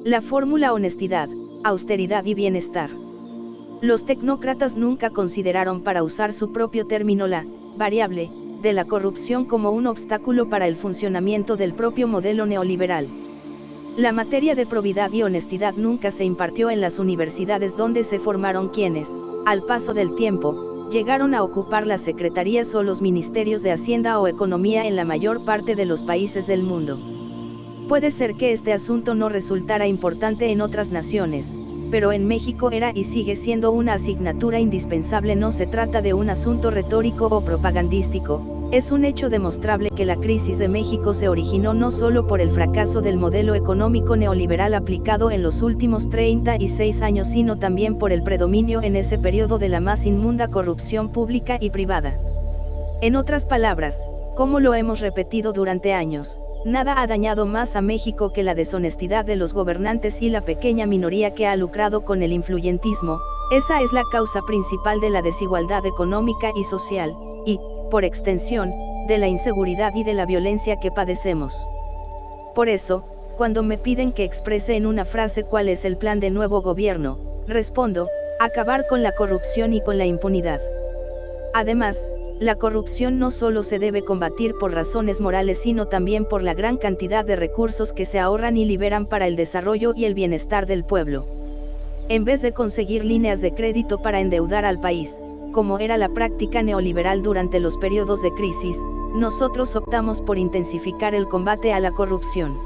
La fórmula honestidad, austeridad y bienestar. Los tecnócratas nunca consideraron, para usar su propio término, la variable de la corrupción como un obstáculo para el funcionamiento del propio modelo neoliberal. La materia de probidad y honestidad nunca se impartió en las universidades donde se formaron quienes, al paso del tiempo, llegaron a ocupar las secretarías o los ministerios de Hacienda o Economía en la mayor parte de los países del mundo. Puede ser que este asunto no resultara importante en otras naciones, pero en México era y sigue siendo una asignatura indispensable. No se trata de un asunto retórico o propagandístico, es un hecho demostrable que la crisis de México se originó no solo por el fracaso del modelo económico neoliberal aplicado en los últimos 36 años, sino también por el predominio en ese periodo de la más inmunda corrupción pública y privada. En otras palabras, como lo hemos repetido durante años, nada ha dañado más a México que la deshonestidad de los gobernantes y la pequeña minoría que ha lucrado con el influyentismo. Esa es la causa principal de la desigualdad económica y social, y, por extensión, de la inseguridad y de la violencia que padecemos. Por eso, cuando me piden que exprese en una frase cuál es el plan de nuevo gobierno, respondo: acabar con la corrupción y con la impunidad. Además, la corrupción no solo se debe combatir por razones morales, sino también por la gran cantidad de recursos que se ahorran y liberan para el desarrollo y el bienestar del pueblo. En vez de conseguir líneas de crédito para endeudar al país, como era la práctica neoliberal durante los periodos de crisis, nosotros optamos por intensificar el combate a la corrupción.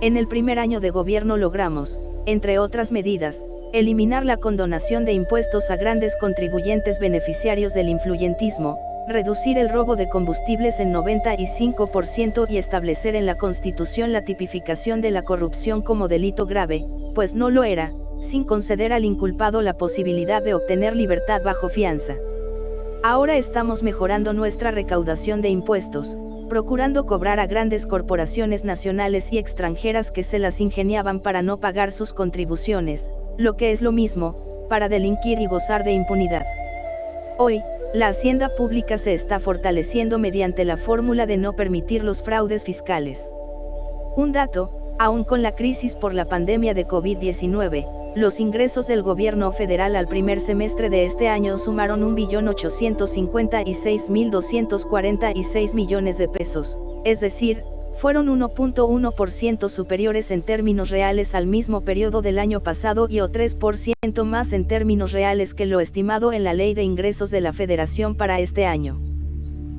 En el primer año de gobierno logramos, entre otras medidas, eliminar la condonación de impuestos a grandes contribuyentes beneficiarios del influyentismo, reducir el robo de combustibles en 95% y establecer en la Constitución la tipificación de la corrupción como delito grave, pues no lo era, sin conceder al inculpado la posibilidad de obtener libertad bajo fianza. Ahora estamos mejorando nuestra recaudación de impuestos, procurando cobrar a grandes corporaciones nacionales y extranjeras que se las ingeniaban para no pagar sus contribuciones, lo que es lo mismo, para delinquir y gozar de impunidad. Hoy, la hacienda pública se está fortaleciendo mediante la fórmula de no permitir los fraudes fiscales. Un dato: aún con la crisis por la pandemia de COVID-19, los ingresos del gobierno federal al primer semestre de este año sumaron 1.856.246 millones de pesos, es decir, fueron 1.1% superiores en términos reales al mismo periodo del año pasado y 3% más en términos reales que lo estimado en la Ley de Ingresos de la Federación para este año.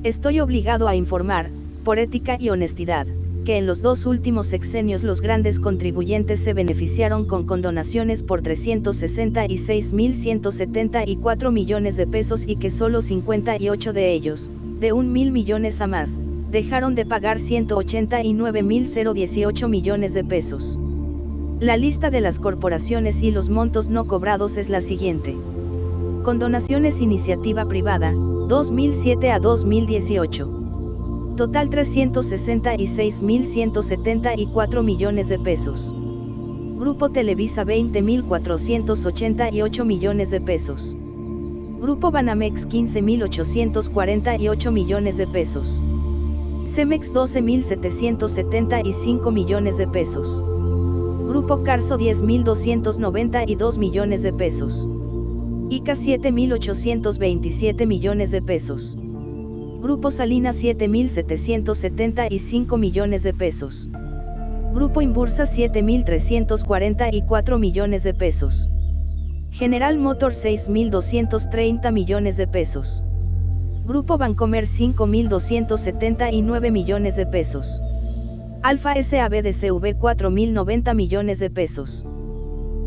Estoy obligado a informar, por ética y honestidad, que en los dos últimos sexenios los grandes contribuyentes se beneficiaron con condonaciones por 366.174 millones de pesos y que solo 58 de ellos, de 1.000 millones a más, dejaron de pagar 189.018 millones de pesos. La lista de las corporaciones y los montos no cobrados es la siguiente. Condonaciones iniciativa privada, 2007 a 2018. Total 366.174 millones de pesos. Grupo Televisa 20.488 millones de pesos. Grupo Banamex 15.848 millones de pesos. Cemex 12.775 millones de pesos. Grupo Carso 10.292 millones de pesos. ICA 7.827 millones de pesos. Grupo Salinas 7.775 millones de pesos. Grupo Inbursa 7.344 millones de pesos. General Motors 6.230 millones de pesos. Grupo Bancomer 5.279 millones de pesos. Alfa SABDCV 4.090 millones de pesos.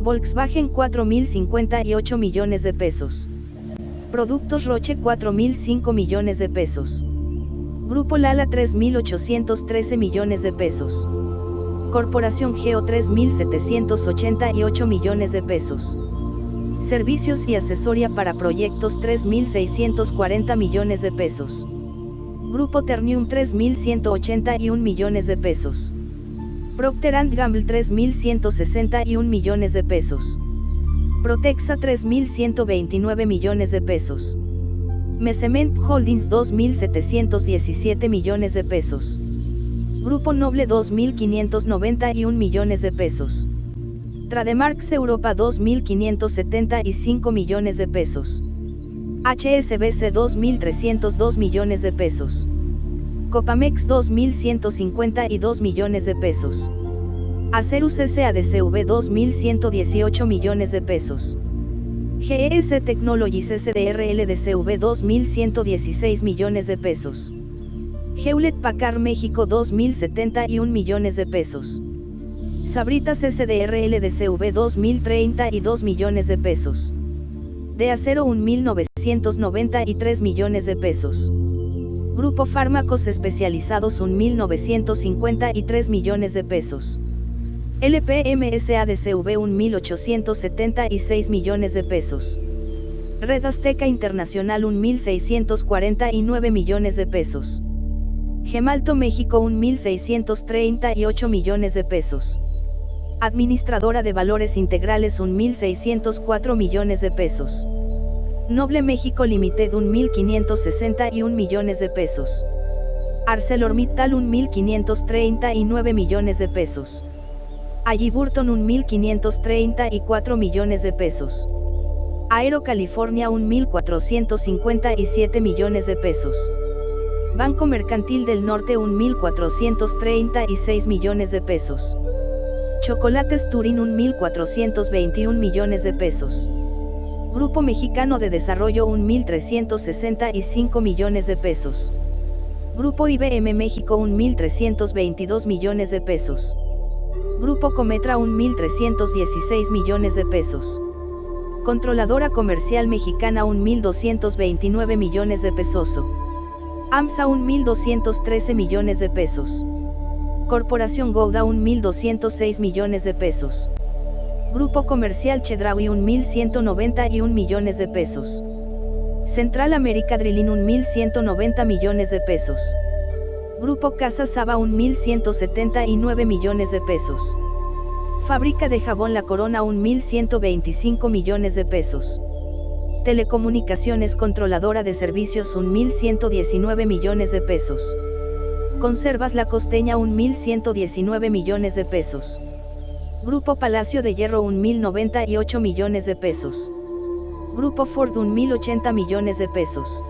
Volkswagen 4.058 millones de pesos. Productos Roche 4.005 millones de pesos. Grupo Lala 3.813 millones de pesos. Corporación Geo 3.788 millones de pesos. Servicios y asesoría para proyectos 3.640 millones de pesos. Grupo Ternium 3.181 millones de pesos. Procter & Gamble 3.161 millones de pesos. Protexa 3.129 millones de pesos. Mesement Holdings 2.717 millones de pesos. Grupo Noble 2.591 millones de pesos. Trademarks Europa 2.575 millones de pesos. HSBC 2.302 millones de pesos. Copamex 2.152 millones de pesos. Acerus SADCV 2.118 millones de pesos. GES Technologies SDRL DCV 2.116 millones de pesos. Hewlett Packard México 2.071 millones de pesos. Sabritas SDRL DCV 2.032 millones de pesos. De Acero 1.993 millones de pesos. Grupo Fármacos Especializados 1.953 millones de pesos. LPMSADCV 1.876 millones de pesos. Red Azteca Internacional 1.649 millones de pesos. Gemalto México 1.638 millones de pesos. Administradora de Valores Integrales 1.604 millones de pesos. Noble México Limited 1.561 millones de pesos. ArcelorMittal 1.539 millones de pesos. Halliburton 1.534 millones de pesos. Aero California 1.457 millones de pesos. Banco Mercantil del Norte 1.436 millones de pesos. Chocolates Turín 1.421 millones de pesos. Grupo Mexicano de Desarrollo 1.365 millones de pesos. Grupo IBM México 1.322 millones de pesos. Grupo Cometra 1.316 millones de pesos. Controladora Comercial Mexicana 1.229 millones de pesos. AMSA 1.213 millones de pesos. Corporación Gouda 1.206 millones de pesos. Grupo Comercial Chedraui 1.191 millones de pesos. Central América Drilling 1.190 millones de pesos. Grupo Casa Saba 1.179 millones de pesos. Fábrica de Jabón La Corona 1.125 millones de pesos. Telecomunicaciones Controladora de Servicios 1.119 millones de pesos. Conservas La Costeña 1.119 millones de pesos. Grupo Palacio de Hierro 1.098 millones de pesos. Grupo Ford 1.080 millones de pesos.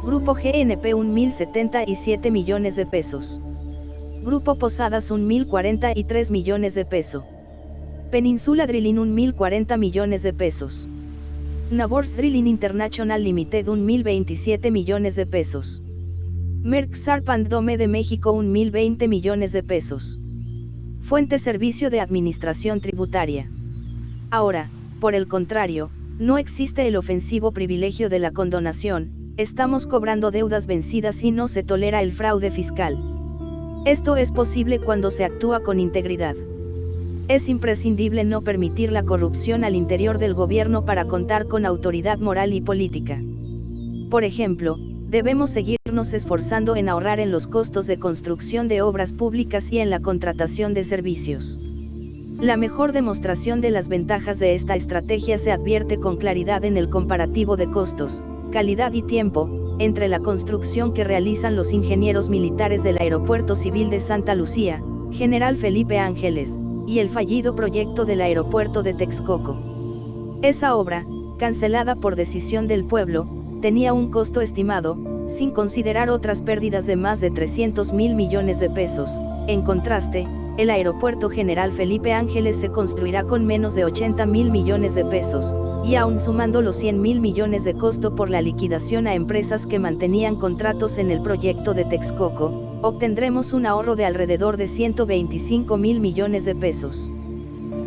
Grupo GNP 1.077 millones de pesos. Grupo Posadas 1.043 millones de pesos. Peninsula Drilling 1.040 millones de pesos. Nabors Drilling International Limited 1.027 millones de pesos. Merck Sharp and Dome de México 1.020 millones de pesos. Fuente Servicio de Administración Tributaria. Ahora, por el contrario, no existe el ofensivo privilegio de la condonación. Estamos cobrando deudas vencidas y no se tolera el fraude fiscal. Esto es posible cuando se actúa con integridad. Es imprescindible no permitir la corrupción al interior del gobierno para contar con autoridad moral y política. Por ejemplo, debemos seguirnos esforzando en ahorrar en los costos de construcción de obras públicas y en la contratación de servicios. La mejor demostración de las ventajas de esta estrategia se advierte con claridad en el comparativo de costos, calidad y tiempo, entre la construcción que realizan los ingenieros militares del Aeropuerto Civil de Santa Lucía, General Felipe Ángeles, y el fallido proyecto del aeropuerto de Texcoco. Esa obra, cancelada por decisión del pueblo, tenía un costo estimado, sin considerar otras pérdidas de más de 300.000 millones de pesos. En contraste, el Aeropuerto General Felipe Ángeles se construirá con menos de 80.000 millones de pesos, y aún sumando los 100.000 millones de costo por la liquidación a empresas que mantenían contratos en el proyecto de Texcoco, obtendremos un ahorro de alrededor de 125.000 millones de pesos.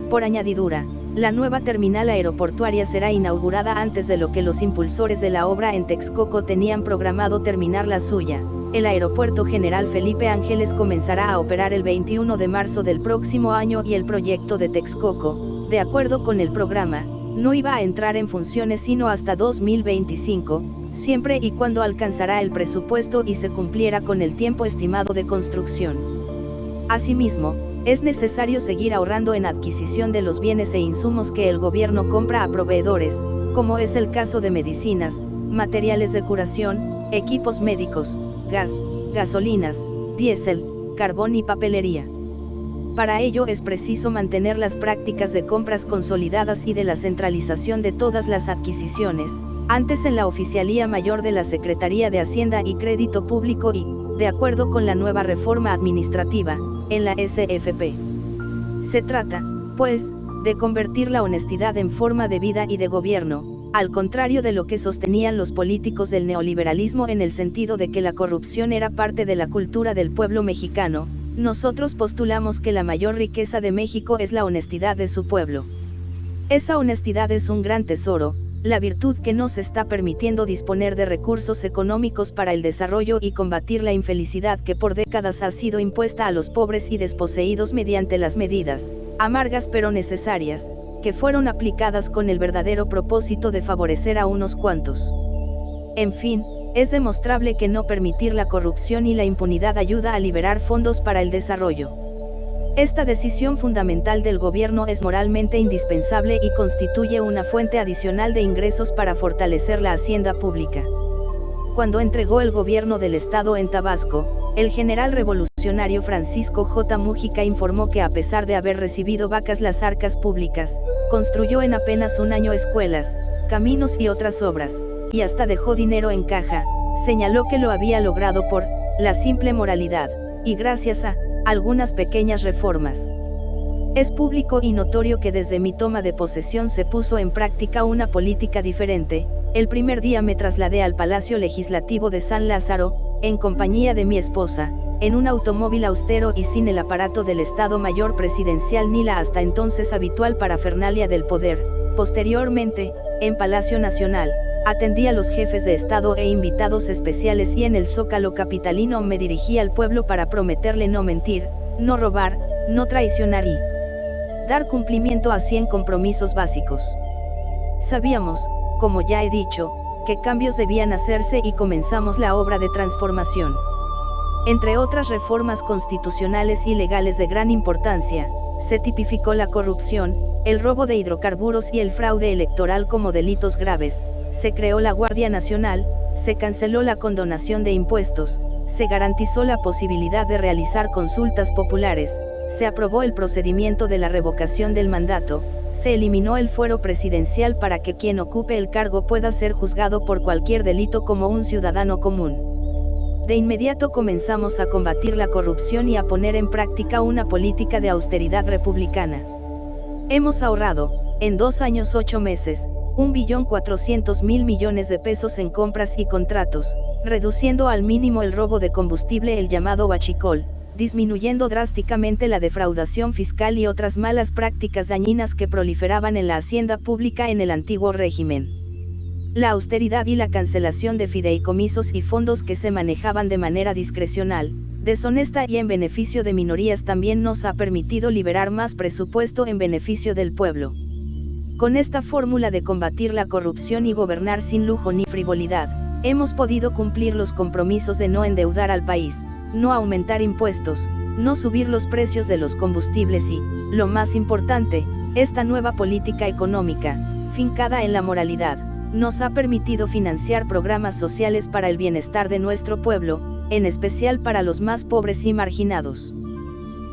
Por añadidura, la nueva terminal aeroportuaria será inaugurada antes de lo que los impulsores de la obra en Texcoco tenían programado terminar la suya. El Aeropuerto General Felipe Ángeles comenzará a operar el 21 de marzo del próximo año y el proyecto de Texcoco, de acuerdo con el programa, no iba a entrar en funciones sino hasta 2025, siempre y cuando alcanzara el presupuesto y se cumpliera con el tiempo estimado de construcción. Asimismo, es necesario seguir ahorrando en adquisición de los bienes e insumos que el gobierno compra a proveedores, como es el caso de medicinas, materiales de curación, equipos médicos, gas, gasolinas, diésel, carbón y papelería. Para ello es preciso mantener las prácticas de compras consolidadas y de la centralización de todas las adquisiciones, antes en la Oficialía Mayor de la Secretaría de Hacienda y Crédito Público y, de acuerdo con la nueva reforma administrativa, en la SFP. Se trata, pues, de convertir la honestidad en forma de vida y de gobierno, al contrario de lo que sostenían los políticos del neoliberalismo en el sentido de que la corrupción era parte de la cultura del pueblo mexicano. Nosotros postulamos que la mayor riqueza de México es la honestidad de su pueblo. Esa honestidad es un gran tesoro, la virtud que nos está permitiendo disponer de recursos económicos para el desarrollo y combatir la infelicidad que por décadas ha sido impuesta a los pobres y desposeídos mediante las medidas, amargas pero necesarias, que fueron aplicadas con el verdadero propósito de favorecer a unos cuantos. En fin, es demostrable que no permitir la corrupción y la impunidad ayuda a liberar fondos para el desarrollo. Esta decisión fundamental del gobierno es moralmente indispensable y constituye una fuente adicional de ingresos para fortalecer la hacienda pública. Cuando entregó el gobierno del estado en Tabasco, el general revolucionario Francisco J. Mújica informó que a pesar de haber recibido vacas las arcas públicas, construyó en apenas un año escuelas, caminos y otras obras, y hasta dejó dinero en caja. Señaló que lo había logrado por la simple moralidad, y gracias a algunas pequeñas reformas. Es público y notorio que desde mi toma de posesión se puso en práctica una política diferente. El primer día me trasladé al Palacio Legislativo de San Lázaro, en compañía de mi esposa, en un automóvil austero y sin el aparato del Estado Mayor Presidencial ni la hasta entonces habitual parafernalia del poder. Posteriormente, en Palacio Nacional, atendí a los jefes de Estado e invitados especiales y en el Zócalo capitalino me dirigí al pueblo para prometerle no mentir, no robar, no traicionar y dar cumplimiento a 100 compromisos básicos. Sabíamos, como ya he dicho, que cambios debían hacerse y comenzamos la obra de transformación. Entre otras reformas constitucionales y legales de gran importancia, se tipificó la corrupción, el robo de hidrocarburos y el fraude electoral como delitos graves, se creó la Guardia Nacional, se canceló la condonación de impuestos, se garantizó la posibilidad de realizar consultas populares, se aprobó el procedimiento de la revocación del mandato, se eliminó el fuero presidencial para que quien ocupe el cargo pueda ser juzgado por cualquier delito como un ciudadano común. De inmediato comenzamos a combatir la corrupción y a poner en práctica una política de austeridad republicana. Hemos ahorrado, en 2 años 8 meses, 1.400.000 millones de pesos en compras y contratos, reduciendo al mínimo el robo de combustible, el llamado huachicol, disminuyendo drásticamente la defraudación fiscal y otras malas prácticas dañinas que proliferaban en la hacienda pública en el antiguo régimen. La austeridad y la cancelación de fideicomisos y fondos que se manejaban de manera discrecional, deshonesta y en beneficio de minorías también nos ha permitido liberar más presupuesto en beneficio del pueblo. Con esta fórmula de combatir la corrupción y gobernar sin lujo ni frivolidad, hemos podido cumplir los compromisos de no endeudar al país, no aumentar impuestos, no subir los precios de los combustibles y, lo más importante, esta nueva política económica, fincada en la moralidad, nos ha permitido financiar programas sociales para el bienestar de nuestro pueblo, en especial para los más pobres y marginados.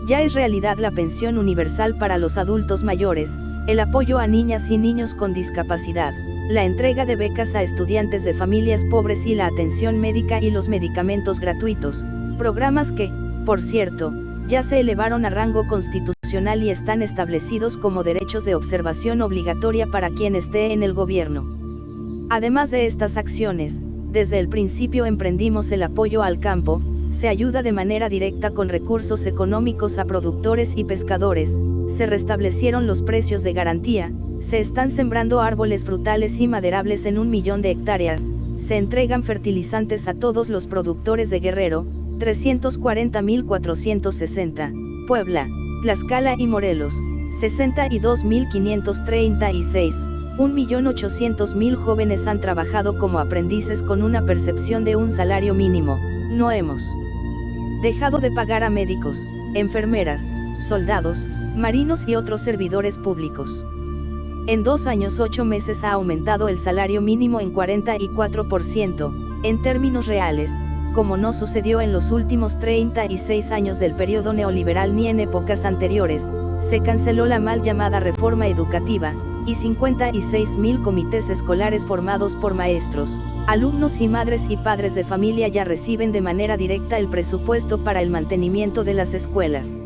Ya es realidad la pensión universal para los adultos mayores, el apoyo a niñas y niños con discapacidad, la entrega de becas a estudiantes de familias pobres y la atención médica y los medicamentos gratuitos, programas que, por cierto, ya se elevaron a rango constitucional y están establecidos como derechos de observación obligatoria para quien esté en el gobierno. Además de estas acciones, desde el principio emprendimos el apoyo al campo, se ayuda de manera directa con recursos económicos a productores y pescadores, se restablecieron los precios de garantía, se están sembrando árboles frutales y maderables en 1 millón de hectáreas, se entregan fertilizantes a todos los productores de Guerrero, 340.460, Puebla, Tlaxcala y Morelos, 62.536. 1.800.000 jóvenes han trabajado como aprendices con una percepción de un salario mínimo. No hemos dejado de pagar a médicos, enfermeras, soldados, marinos y otros servidores públicos. En 2 años 8 meses ha aumentado el salario mínimo en 44%, en términos reales, como no sucedió en los últimos 36 años del periodo neoliberal ni en épocas anteriores, se canceló la mal llamada reforma educativa, y 56.000 comités escolares formados por maestros, alumnos y madres y padres de familia ya reciben de manera directa el presupuesto para el mantenimiento de las escuelas.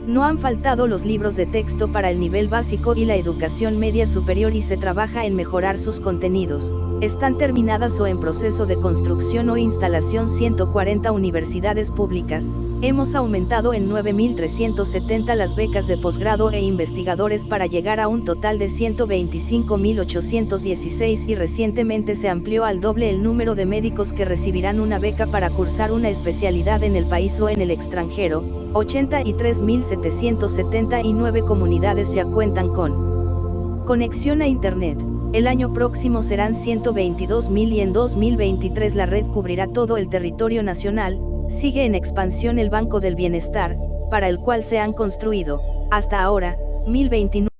No han faltado los libros de texto para el nivel básico y la educación media superior y se trabaja en mejorar sus contenidos. Están terminadas o en proceso de construcción o instalación 140 universidades públicas. Hemos aumentado en 9.370 las becas de posgrado e investigadores para llegar a un total de 125.816 y recientemente se amplió al doble el número de médicos que recibirán una beca para cursar una especialidad en el país o en el extranjero. 83.779 comunidades ya cuentan con conexión a Internet. El año próximo serán 122.000 y en 2023 la red cubrirá todo el territorio nacional. Sigue en expansión el Banco del Bienestar, para el cual se han construido, hasta ahora, 1.029